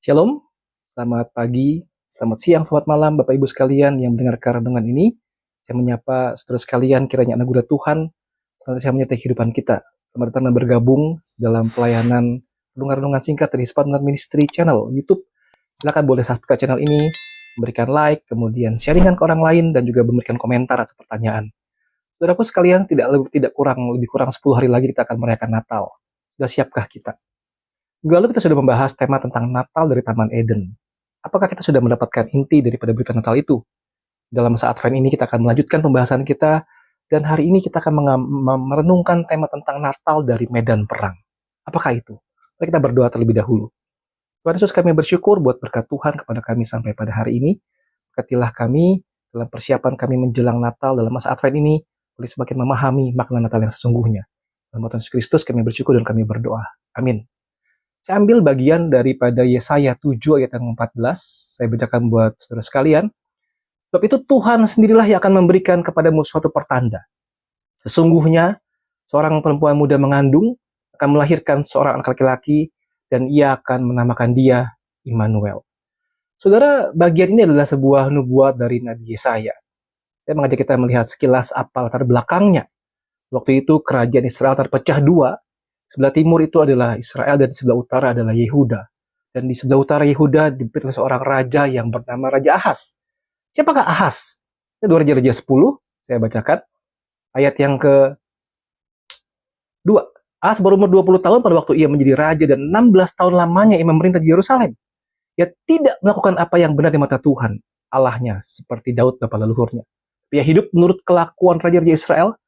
Shalom, selamat pagi, selamat siang, selamat malam Bapak Ibu sekalian yang mendengarkan renungan ini. Saya menyapa saudara sekalian, kiranya anugerah Tuhan senantiasa menyertai kehidupan kita. Selamat datang dan bergabung dalam pelayanan renungan-renungan singkat dari Spartan Ministry Channel YouTube. Silakan boleh subscribe channel ini, memberikan like, kemudian sharingan ke orang lain, dan juga memberikan komentar atau pertanyaan. Saudaraku sekalian, lebih kurang 10 hari lagi kita akan merayakan Natal. Sudah siapkah kita? Minggu lalu kita sudah membahas tema tentang Natal dari Taman Eden. Apakah kita sudah mendapatkan inti daripada berita Natal itu? Dalam masa Advent ini kita akan melanjutkan pembahasan kita, dan hari ini kita akan merenungkan tema tentang Natal dari medan perang. Apakah itu? Mari kita berdoa terlebih dahulu. Tuhan Yesus, kami bersyukur buat berkat Tuhan kepada kami sampai pada hari ini. Berkatilah kami dalam persiapan kami menjelang Natal dalam masa Advent ini, boleh semakin memahami makna Natal yang sesungguhnya. Dalam Tuhan Yesus Kristus kami bersyukur dan kami berdoa. Amin. Saya ambil bagian daripada Yesaya 7 ayat yang 14. Saya bacakan buat saudara sekalian. Sebab itu Tuhan sendirilah yang akan memberikan kepadamu suatu pertanda. Sesungguhnya seorang perempuan muda mengandung akan melahirkan seorang anak laki-laki dan ia akan menamakan dia Immanuel. Saudara, bagian ini adalah sebuah nubuat dari Nabi Yesaya. Saya mengajak kita melihat sekilas apa latar belakangnya. Waktu itu kerajaan Israel terpecah dua. Sebelah timur itu adalah Israel dan sebelah utara adalah Yehuda. Dan di sebelah utara Yehuda dipimpin seorang raja yang bernama Raja Ahaz. Siapakah Ahaz? Ini 2 Raja-Raja 10, saya bacakan. Ayat yang ke-2. Ahaz berumur 20 tahun pada waktu ia menjadi raja dan 16 tahun lamanya ia memerintah di Yerusalem. Ia tidak melakukan apa yang benar di mata Tuhan, Allahnya, seperti Daud bapa leluhurnya. Ia hidup menurut kelakuan Raja-Raja Israel,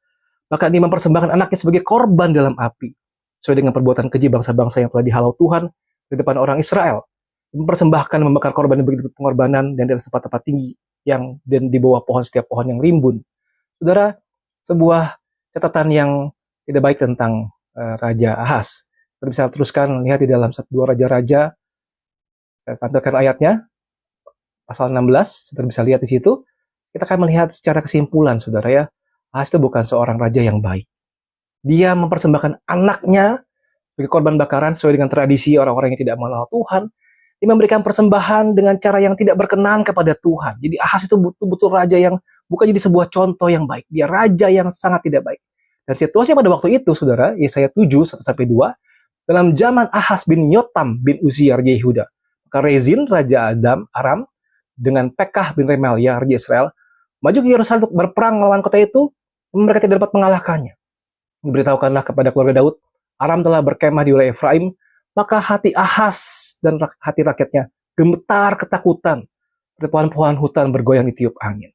maka dia mempersembahkan anaknya sebagai korban dalam api. Sesuai dengan perbuatan keji bangsa-bangsa yang telah dihalau Tuhan di depan orang Israel. Mempersembahkan dan membakar korban yang begitu pengorbanan dan di atas tempat-tempat tinggi dan di bawah setiap pohon yang rimbun. Saudara, sebuah catatan yang tidak baik tentang Raja Ahaz. Kita bisa teruskan lihat di dalam 2 Raja-Raja. Saya tampilkan ayatnya, pasal 16, saudara bisa lihat di situ. Kita akan melihat secara kesimpulan, saudara ya. Ahaz itu bukan seorang raja yang baik. Dia mempersembahkan anaknya sebagai korban bakaran sesuai dengan tradisi orang-orang yang tidak mengenal Tuhan. Dia memberikan persembahan dengan cara yang tidak berkenan kepada Tuhan. Jadi Ahaz itu betul-betul raja yang bukan jadi sebuah contoh yang baik. Dia raja yang sangat tidak baik. Dan situasi pada waktu itu, saudara, Yesaya 7, 1-2, dalam zaman Ahaz bin Yotam bin Uzziah, Raja Yehuda, maka Rezin, Raja Aram, dengan Pekah bin Remalia, Raja Israel, maju ke Yerusalem untuk berperang melawan kota itu, mereka tidak dapat mengalahkannya. Diberitahukanlah kepada keluarga Daud, Aram telah berkemah di wilayah Efraim, maka hati Ahaz dan hati rakyatnya gemetar ketakutan, seperti pohon-pohon hutan bergoyang ditiup angin.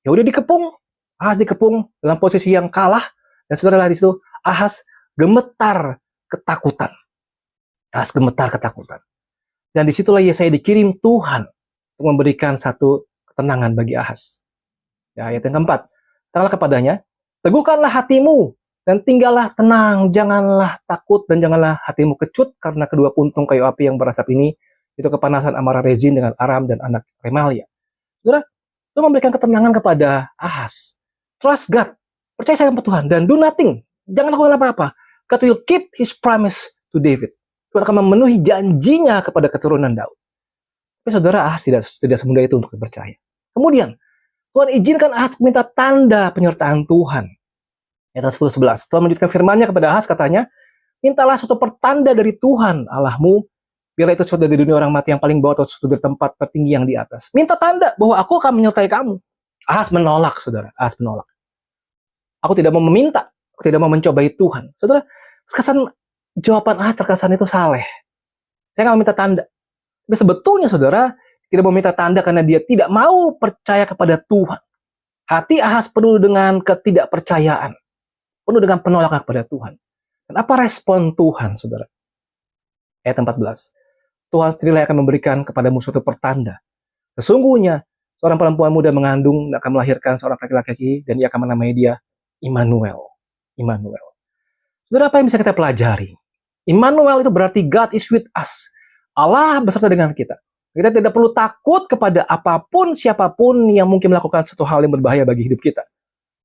Ya udah dikepung, Ahaz dikepung dalam posisi yang kalah, dan saudara di situ Ahaz gemetar ketakutan. Ahaz gemetar ketakutan. Dan disitulah Yesaya dikirim Tuhan untuk memberikan satu ketenangan bagi Ahaz. Ya, ayat yang keempat, katakanlah kepadanya, teguhkanlah hatimu, dan tinggallah tenang, janganlah takut dan janganlah hatimu kecut karena kedua puntung kayu api yang berasap ini, itu kepanasan amarah Rezin dengan Aram dan anak Remalia. Saudara, itu memberikan ketenangan kepada Ahaz. Trust God, percaya sama Tuhan, dan do nothing, jangan lakukan apa-apa. God will keep his promise to David. Tuhan akan memenuhi janjinya kepada keturunan Daud. Tapi saudara, Ahaz tidak semudah itu untuk percaya. Kemudian, Tuhan izinkan Ahaz minta tanda penyertaan Tuhan. Ayat 10-11. Tuhan melanjutkan firman-Nya kepada Ahaz, katanya, mintalah suatu pertanda dari Tuhan Allahmu, biarlah itu suatu dari dunia orang mati yang paling bawah atau suatu dari tempat tertinggi yang di atas. Minta tanda bahwa aku akan menyertai kamu. Ahaz menolak, saudara. Ahaz menolak. Aku tidak mau meminta, aku tidak mau mencobai Tuhan. Saudara, terkesan jawaban Ahaz terkesan itu saleh. Saya nggak mau minta tanda. Tapi sebetulnya, saudara, tidak mau minta tanda karena dia tidak mau percaya kepada Tuhan. Hati Ahaz penuh dengan ketidakpercayaan, penuh dengan penolakan kepada Tuhan. Dan apa respon Tuhan, saudara? Ayat 14. Tuhan sendiri akan memberikan kepadamu suatu pertanda. Sesungguhnya, seorang perempuan muda mengandung dan akan melahirkan seorang laki-laki dan ia akan menamai dia Immanuel. Immanuel. Saudara, apa yang bisa kita pelajari? Immanuel itu berarti God is with us. Allah beserta dengan kita. Kita tidak perlu takut kepada apapun, siapapun yang mungkin melakukan satu hal yang berbahaya bagi hidup kita.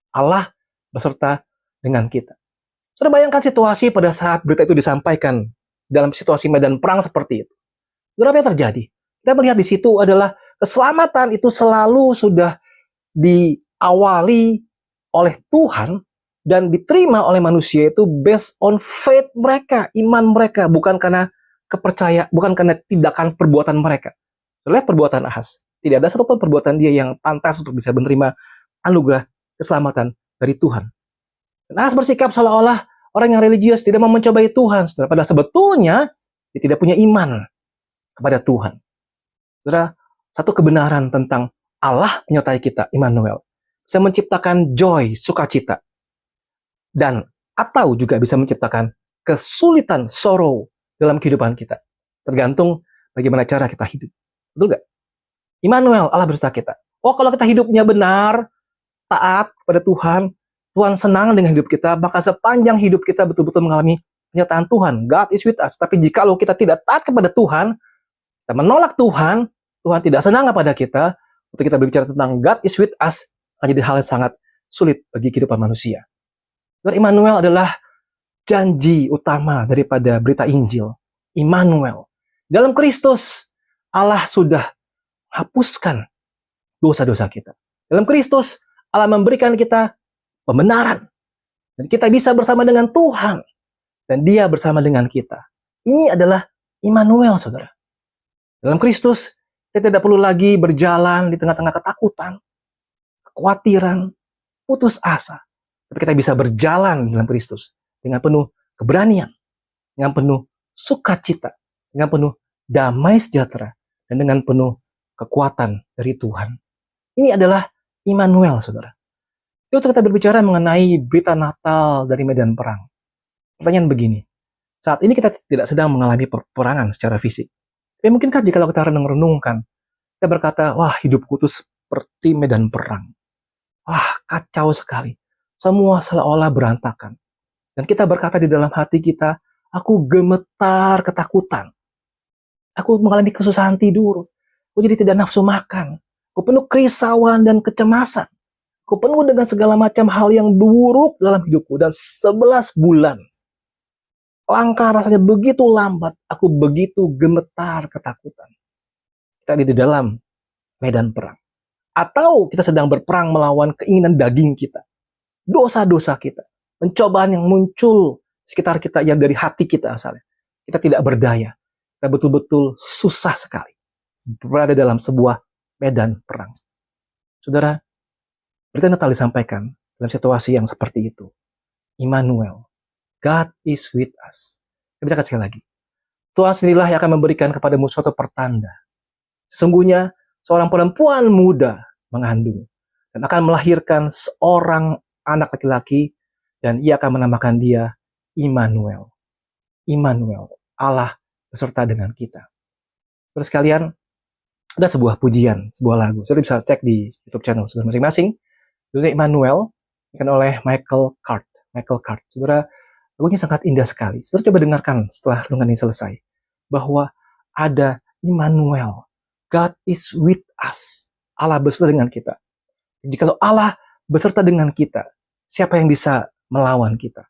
Allah beserta dengan kita. Saudara, bayangkan situasi pada saat berita itu disampaikan dalam situasi medan perang seperti itu. Saudara, apa yang terjadi? Kita melihat di situ adalah keselamatan itu selalu sudah diawali oleh Tuhan dan diterima oleh manusia itu based on faith mereka, iman mereka, bukan karena bukan karena tindakan perbuatan mereka. Lihat perbuatan Ahaz. Tidak ada satupun perbuatan dia yang pantas untuk bisa menerima anugerah keselamatan dari Tuhan. Dan Ahaz bersikap seolah-olah orang yang religius tidak mau mencobai Tuhan. Saudara, padahal sebetulnya dia tidak punya iman kepada Tuhan. Saudara, satu kebenaran tentang Allah menyertai kita, Immanuel, bisa menciptakan joy, sukacita, dan atau juga bisa menciptakan kesulitan, sorrow dalam kehidupan kita. Tergantung bagaimana cara kita hidup. Betul gak? Immanuel, Allah beserta kita. Oh, kalau kita hidupnya benar, taat kepada Tuhan, Tuhan senang dengan hidup kita, maka sepanjang hidup kita betul-betul mengalami penyertaan Tuhan. God is with us. Tapi jikalau kita tidak taat kepada Tuhan, kita menolak Tuhan, Tuhan tidak senang kepada kita, untuk kita berbicara tentang God is with us, akan jadi hal yang sangat sulit bagi kehidupan manusia. Dan Immanuel adalah janji utama daripada berita Injil. Immanuel. Dalam Kristus, Allah sudah hapuskan dosa-dosa kita. Dalam Kristus, Allah memberikan kita pembenaran. Dan kita bisa bersama dengan Tuhan. Dan Dia bersama dengan kita. Ini adalah Immanuel, saudara. Dalam Kristus, kita tidak perlu lagi berjalan di tengah-tengah ketakutan, kekhawatiran, putus asa. Tapi kita bisa berjalan dalam Kristus dengan penuh keberanian, dengan penuh sukacita, dengan penuh damai sejahtera, dan dengan penuh kekuatan dari Tuhan. Ini adalah Immanuel, saudara. Yuk kita berbicara mengenai berita Natal dari medan perang. Pertanyaan begini, saat ini kita tidak sedang mengalami peperangan secara fisik. Tapi mungkinkah jika kita renung-renungkan, kita berkata, wah hidupku itu seperti medan perang. Wah kacau sekali. Semua seolah-olah berantakan. Dan kita berkata di dalam hati kita, aku gemetar ketakutan. Aku mengalami kesusahan tidur. Aku jadi tidak nafsu makan. Aku penuh kerisauan dan kecemasan. Aku penuh dengan segala macam hal yang buruk dalam hidupku. Dan 11 bulan. Langkah rasanya begitu lambat. Aku begitu gemetar ketakutan. Kita di dalam medan perang. Atau kita sedang berperang melawan keinginan daging kita. Dosa-dosa kita. Pencobaan yang muncul sekitar kita yang dari hati kita asalnya. Kita tidak berdaya. Kita betul-betul susah sekali. Berada dalam sebuah medan perang. Saudara, berita Natal disampaikan dalam situasi yang seperti itu. Immanuel. God is with us. Saya bacakan sekali lagi. Tuhan sendirilah yang akan memberikan kepadamu suatu pertanda. Sesungguhnya seorang perempuan muda mengandung dan akan melahirkan seorang anak laki-laki dan ia akan menamakan dia Immanuel. Immanuel, Allah beserta dengan kita. Terus kalian, ada sebuah pujian, sebuah lagu. Saudara bisa cek di YouTube channel saudara masing-masing. Judulnya Immanuel, dikenal oleh Michael Card. Saudara, lagunya sangat indah sekali. Saudara coba dengarkan setelah renungan ini selesai. Bahwa ada Immanuel. God is with us. Allah beserta dengan kita. Jika Allah beserta dengan kita, siapa yang bisa melawan kita?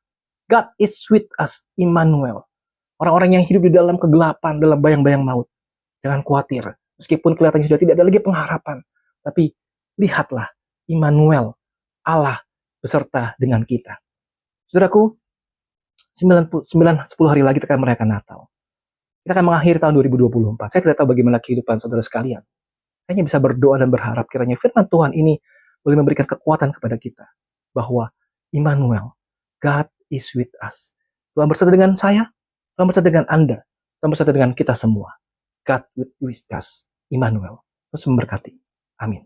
God is with us, Immanuel. Orang-orang yang hidup di dalam kegelapan, dalam bayang-bayang maut. Jangan khawatir. Meskipun kelihatannya sudah tidak ada lagi pengharapan. Tapi lihatlah, Immanuel, Allah beserta dengan kita. Saudaraku, 9-10 hari lagi kita akan merayakan Natal. Kita akan mengakhiri tahun 2024. Saya tidak tahu bagaimana kehidupan saudara sekalian. Saya hanya bisa berdoa dan berharap kiranya firman Tuhan ini boleh memberikan kekuatan kepada kita. Bahwa Immanuel, God is with us. Tuhan bersama dengan saya, Tuhan bersama dengan Anda, Tuhan bersama dengan kita semua. God with us, Immanuel. Terus memberkati. Amin.